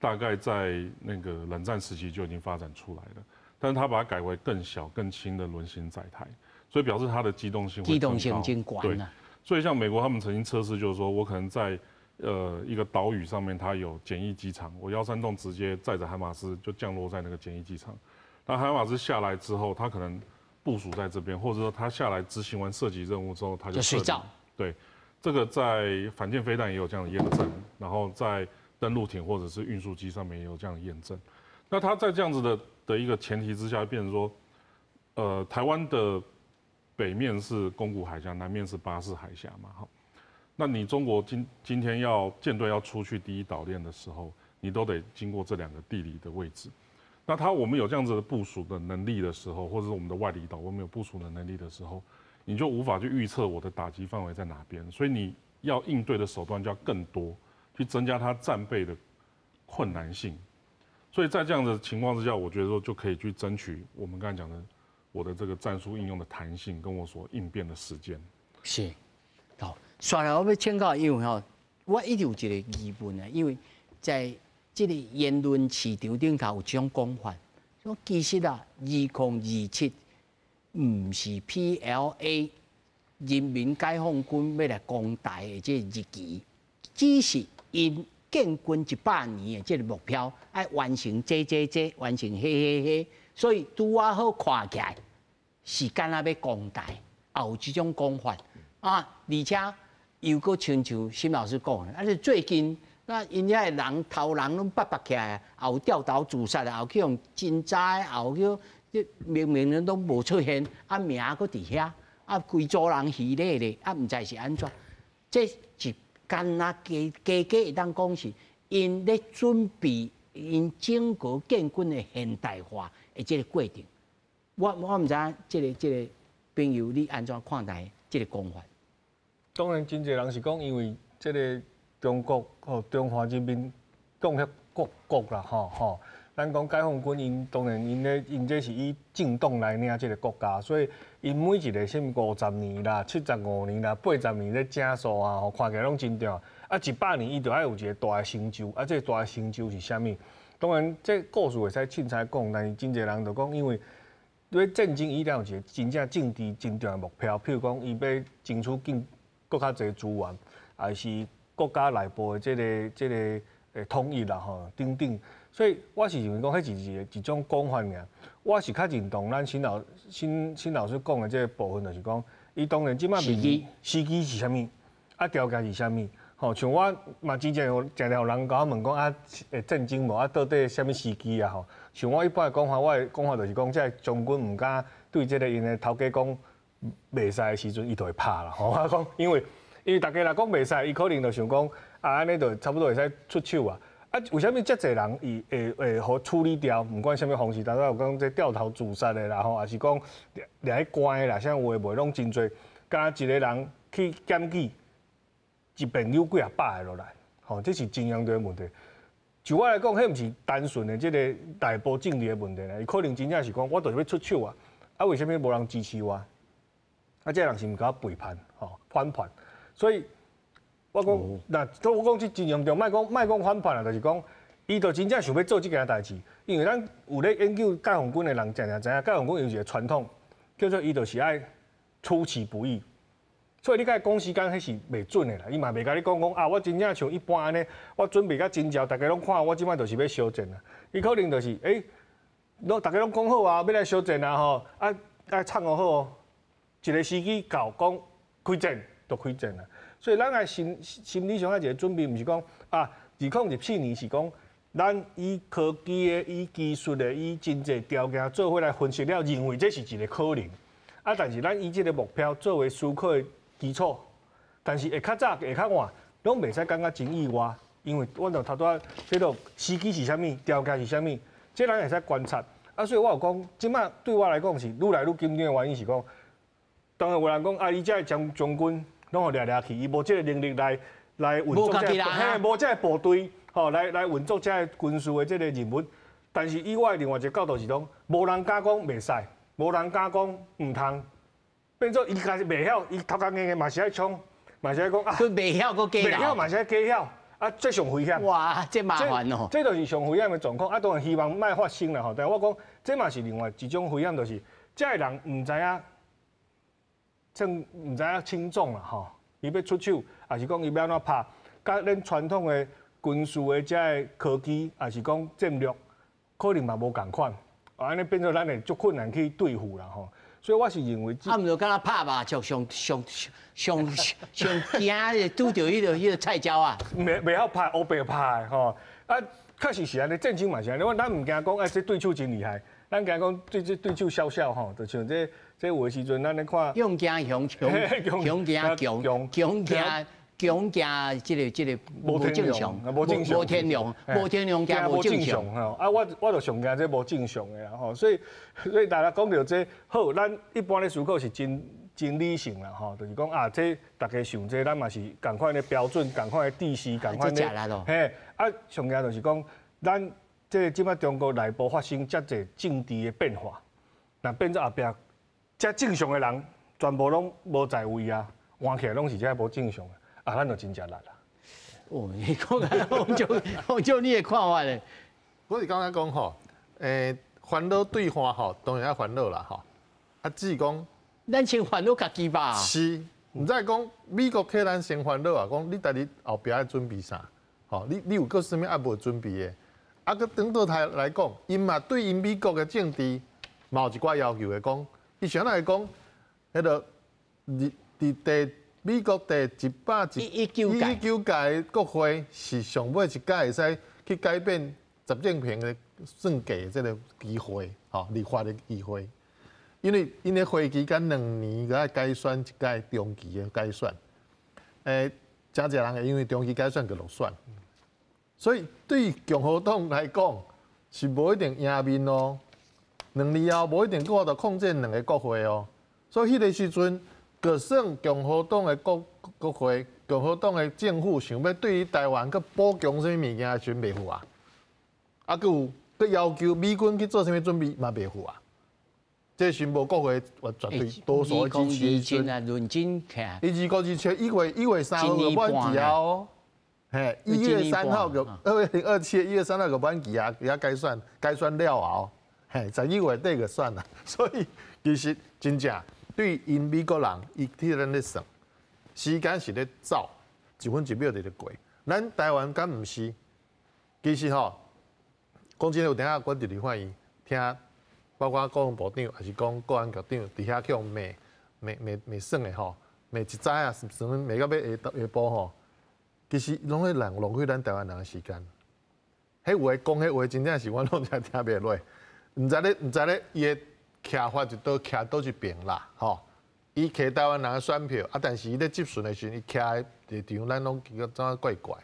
大概在那个冷战时期就已经发展出来了，但是它把它改为更小、更轻的轮型载台，所以表示它的机动性会更高。对，所以像美国他们曾经测试，就是说我可能在一个岛屿上面，它有简易机场，我131洞直接载着海马斯就降落在那个简易机场，那海马斯下来之后，它可能部署在这边，或者说它下来执行完射击任务之后，它就水照。对。这个在反舰飞弹也有这样的验证，然后在登陆艇或者是运输机上面也有这样的验证。那它在这样子的一个前提之下，变成说，台湾的北面是宫古海峡，南面是巴士海峡嘛，哈。那你中国今天舰队要出去第一岛链的时候，你都得经过这2个地理的位置。那我们有这样子的部署的能力的时候，或者是我们的外离岛我们有部署的能力的时候。你就无法去预测我的打击范围在哪边，所以你要应对的手段就要更多，去增加它战备的困难性。所以在这样的情况之下，我觉得说就可以去争取我们刚才讲的我的这个战术应用的弹性，跟我所应变的时间。是，好，刷来我要请教，因为吼，我一直有一个疑问啊，因为在这个言论市场顶头有这种讲法，说其实啊，2027。唔是 PLA 人民解放军要来攻台的这日期，只是因建军100年的这个目标，要完成这，完成嘿，所以拄啊好看起来是敢若要攻台，也有这种讲法啊，而且又搁亲像沈老师讲的，是最近那因遐的人头人拢拔起来，也有掉岛自杀的，也有去用真灾，也有去。明明人都无出现，名搁伫遐，规组人稀咧咧，唔知是安怎？这是干那加会当讲是因咧准备因整个建军的现代化的这个过程。我唔知这个朋友你安怎看待这个讲法？当然，真侪人是讲，因为这个中国中华人民共和国啦，吼。咱讲解放军因当然因这是以政党来领这个国家，所以因每一个什么50年啦、75年啦、80年咧整数啊，吼看起来拢真重要。啊，100年伊就要有一个大的成就，啊，这个大的成就是啥物？当然，这故事会使凊彩讲，但是真侪人就讲，因为对战争伊了有一个真正政治真重要的目标，譬如讲，伊要争取更较侪资源，还是国家内部的这个统一啦吼，等等。所以我是认为讲，迄是一种讲法尔。我是较认同咱新老师讲的这个部分，就是讲，伊当然即摆时机是啥物，啊条件是啥物。吼，像我嘛之前有常常有人甲我问讲啊，战争无啊，到底啥物时机啊？吼，像我一般的讲法，我的讲法就是讲，这将军唔敢对这个因的头家讲袂使的时阵，伊就会拍啦。吼，我讲，因为大家来讲袂使，伊可能就想讲啊，安尼就差不多会使出手啊。啊，为虾米遮侪人伊会好处理掉？毋管啥物方式，大家有讲这掉头自杀的啦，吼，还是讲掠去关的啦，啥有诶袂拢真侪，加一个人去检举。一朋友几啊百个落来，吼，这是真严重的问题。就我来讲，迄毋是单纯的这个内部政治的问题啦，伊可能真正是讲，我就是要出手啊，啊，为什么无人支持我？啊，这人是毋甲我背叛，吼，反叛。所以，我讲，那我讲这真严重，莫讲反叛啦，就是讲，伊就真正想要做这件代志。因为咱有咧研究解放军的人，常常知影，解放军有一个传统，叫做伊就是爱出其不意。所以你甲伊讲时间，迄是袂准的啦。伊嘛袂甲你讲啊，我真正像一般安尼，我准备甲真照，大家拢看我即摆就是要烧战啦。伊可能就是大家拢讲好啊，要来烧战啊吼，创好哦，一个时机到讲开战就开战啦。所以咱个心理上一个准备，毋是讲啊，2014年是讲咱以科技的、以技术的、以真济条件做伙来分析了，认为这是一个可能。啊，但是咱以这个目标作为思考的基础，但是会较早会较晚，拢袂使感觉真意外，因为我就头拄这个时机是啥物，条件是啥物，这咱会使观察。啊，所以我有讲，即摆对我来讲是愈来愈紧张的原因是讲，当然有人讲啊，伊这将军拢互掠去，伊无这个能力来运作这个，无这个部队，吼来运作这个军事的这个任务。但是以我另外一个角度是讲，无人敢讲袂使，无人敢讲唔通。变做伊家己袂晓，伊头壳硬硬嘛是爱冲，嘛是爱讲啊。佢袂晓，佮假袂晓嘛是爱假晓，啊，这上危险。哇，这麻烦哦。这就是上危险的状况，啊，当然希望莫发生啦吼。但我讲，这嘛是另外一种危险，就是这个人唔知影，唔知影轻重啦吼。伊要出手，还是讲伊要安怎拍？甲咱传统的军事的这个科技，还是讲战略，可能嘛无共款。安尼变做咱会足困难去对付啦吼。所以我是认为，毋就敢若拍麻将上惊的拄着迄个菜鸟啊，袂晓拍，黑白拍吼。啊，确实是安尼，战争嘛是安尼。咱毋惊讲，这对手真厉害，咱惊讲对手小小吼，就像这有的时阵，咱咧看。勇惊雄强，强惊这个无正常，无天良，无天良惊无正常吼。啊，我就上惊这无正常的啦吼，所以大家讲到这好，咱一般咧思考是真理性啦吼，就是讲啊，这大家想这咱嘛是共款的标准，共款的地势，共款的嘿啊，上惊就是讲咱这即摆中国内部发生遮侪政治的变化，那变做后壁遮正常的人全部拢无在位啊，换起来拢是遮无正常的。啊，咱就真正力啦。哦，你讲啊，我就你的看法咧。我是刚才讲吼，烦恼对方吼，当然要烦恼啦吼。啊，只是讲，咱先烦恼家己吧。是，唔再讲美国替咱先烦恼啊，讲你家己后壁要准备啥？吼，你有个什么啊无准备的？啊，佮等到台来讲，因嘛对因美国的政治嘛有一寡要求的，讲，伊想来讲，迄个第美国第119届国会是上尾一届会使去改变习近平的政计的这个机会，吼，立法的机会。因为因的会期间2年个改选一届中期的改选，真侪人会因为中期改选就落选，所以对于共和党来讲是无一定赢面哦。2年后无一定我就控制2个国会哦，所以迄个时阵。就算共和党的国会、共和党的政府想要对于台湾佮补强什么物件，全袂赴啊！啊，佮有佮要求美军去做啥物准备嘛袂赴啊。这宣布国会绝对多数支持。论斤看。伊国之前1月3號個滿期啊哦，嘿，1月3號個2027 1月3號個滿期啊，也該選了後，嘿，11月底個選啦。所以其實真正對因美國人，伊替咱咧算，時間是咧走，1分1秒就咧過。咱台灣敢唔是？其實吼，講真，有陣仔我直直歡迎聽。包括國防部長還是講國安局長，佇遐去罵耍的吼，罵一早啊，什麼罵到要下晡吼，其實攏咧浪費咱台灣人的時間。迄話講迄話真正是我攏真聽袂落，毋知咧伊的徛法就徛倒一邊啦，吼。伊摕台灣人的選票，啊，但是伊咧質詢的時陣，伊徛的地方，咱攏覺得怎啊怪怪，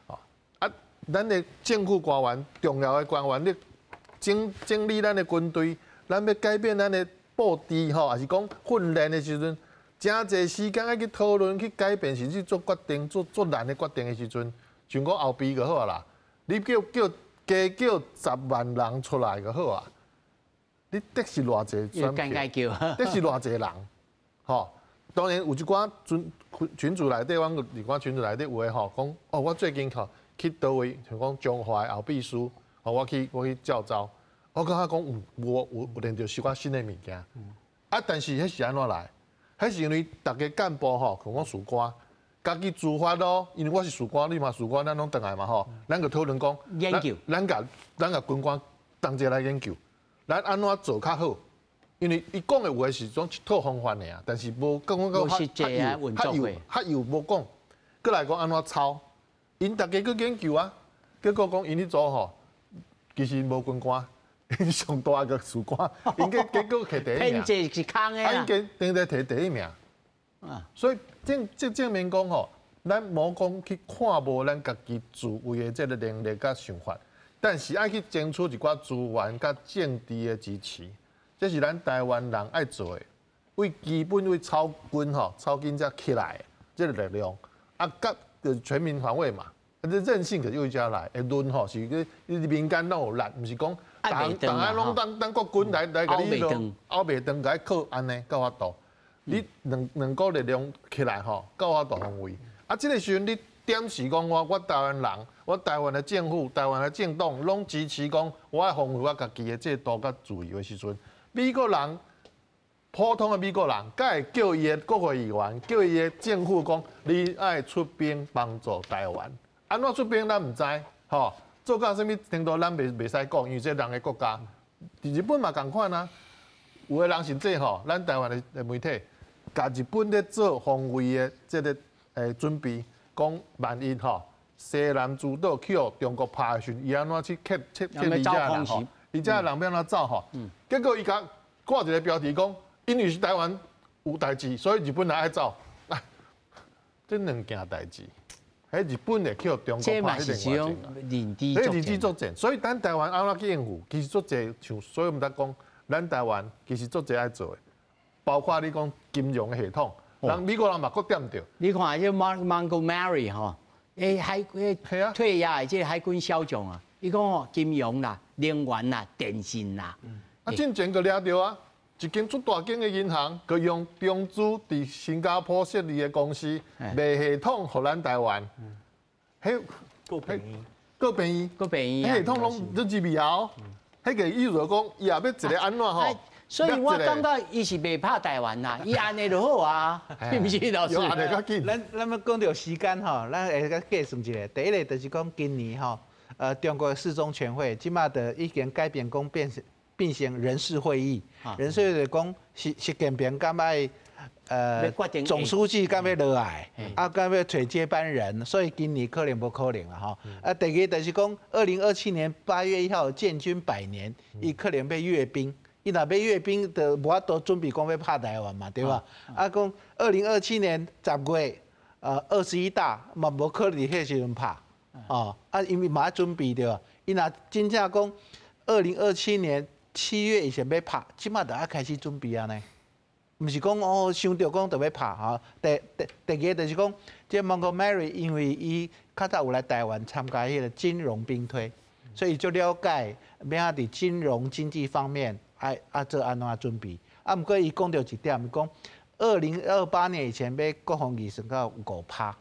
吼。啊，咱的政府官員、重要的官員咧整理咱的軍隊。咱要改变咱的布置吼，还是讲训练的时阵，真侪时间要去讨论、去改变，甚至做决定、做难的决定的时阵，像讲后边就好啦。你加叫10万人出来就好啊。你得是偌济选票，得是偌济人，吼。当然有一寡群组内底，阮有一寡群组内底有诶吼，讲哦，我最近吼去倒位，像讲中华后秘书，哦，我去教招。我感觉讲有练着是寡新的物件，啊，但是迄是安怎来？迄是因为大家干部吼，像我士官，家己自发咯，因为我是士官，你嘛士官，咱拢倒来嘛吼，咱就讨论讲，研究，咱甲军官同齐来研究，咱安怎做较好？因为伊讲的话是种一套方法尔，但是无讲到较有无讲，过来讲安怎抄？因大家去研究啊，结果讲因迄组吼，其實無軍官，上大個士官，應該結果摕第一名。偏執是空的啦。應該摕第一名。所以證明講吼，咱無講去看無咱家己自衛的這個能力甲想法，但是愛去爭取一寡資源甲政治的支持，這是咱台灣人愛做的。為基本為草軍吼，草軍才起來的這個力量，啊，甲就全民防衛嘛。這韌性就又加來，會論吼是個民間攏有力，唔是講大家攏當國軍來甲你咯，後袂當甲靠安尼夠法度。你兩個力量起來吼，夠法度防衛。啊，這個時陣你點是講我台灣人，我台灣的政府、台灣的政黨攏支持講，我愛防衛我家己的制度甲自由的時陣，美國人。普通的美國人，才會叫伊的國會議員，叫伊的政府講，你愛出兵幫助台灣。安怎出兵咱唔知，吼，做到什麼程度咱袂使講，因為這人的國家，日本嘛同款啊。有的人甚至吼，咱台灣的媒體，甲日本咧做防衛的這個準備，講萬一吼西南諸島去互中國拍的時，伊安怎去克伊遮人吼，伊遮人要安怎走吼？結果伊甲掛一個標題講。因為是台灣有代志，所以日本人愛走。這兩件代志，喺日本會去中國拍迄個外景，迄二次作戰。所以咱台灣安怎去應付？其實做濟像所以毋得講，咱台灣其實做濟愛做的，包括你講金融的系統，人美國人嘛佫點着。你看即 Montgomery 吼，退役的即個海軍少將啊，伊講吼金融啦、能源啦、電信啦，進前個掠着啊。一間足大間嘅銀行，佢用中資佇新加坡設立嘅公司賣系統予咱台灣，迄夠便宜，迄系統攏都入味後，迄個意思就講，伊也要一個安怎吼？所以我感覺伊是袂怕台灣啦，伊安尼就好啊，是毋是老師？咱要講到時間吼，咱會甲計算一下，第一個就是講今年吼，中國四中全會即馬的已經改變講變成人事會議，人事會就講習近平敢愛總書記敢要落來，啊敢要找接班人，所以今年可能無可能啦吼。啊，第二就是講2027年8月1號建軍100年，伊可能要閱兵，伊若要閱兵，就無法度準備講要拍台灣嘛，對吧？啊，講2027年10月21大嘛無可能迄時陣拍，哦，啊因為嘛準備對吧？伊若真正講2027年7月以前要拍，即馬就要開始準備啊呢。唔是講哦，想到講就要拍哈。第二個就是講，即 Montgomery 因為伊較早有來台灣參加迄個金融兵推，所以就了解要伫金融经济方面做安怎准备。啊，不过伊讲到一点，讲2028年以前要国防预算到5%，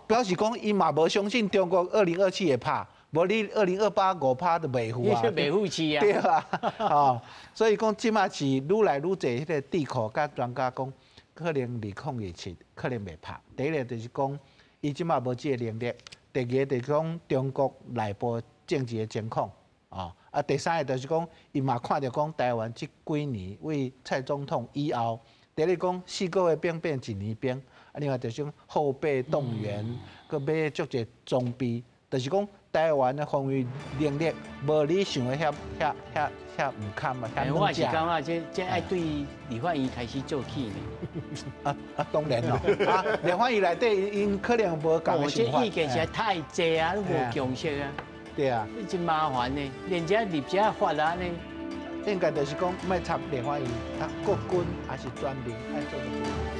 表示讲伊嘛无相信中国2027会拍。 无你2028 5%都袂付啊，袂付起啊，对啊，哦，所以讲即马是愈来愈侪迄个智库甲专家讲，可能2027可能袂拍。第一个就是讲，伊即马无即个能力；第二个就是讲中国内部政治的情况，啊，第三个就是讲，伊嘛看到讲台湾即几年为蔡总统以后，第一讲4个月兵变1年兵，啊，另外就是讲后备动员，佮买足侪装备，就是讲。 台湾的防御能力无你想的遐唔堪啊，遐我是感觉这爱对立法院开始做起呢。当然咯，立法院内底因可能无共的想法。这意见实在太济啊，都无共识啊。对啊，真麻烦呢，连这立这法啊呢。应该就是讲，莫插立法院，啊，国军还是专兵爱做。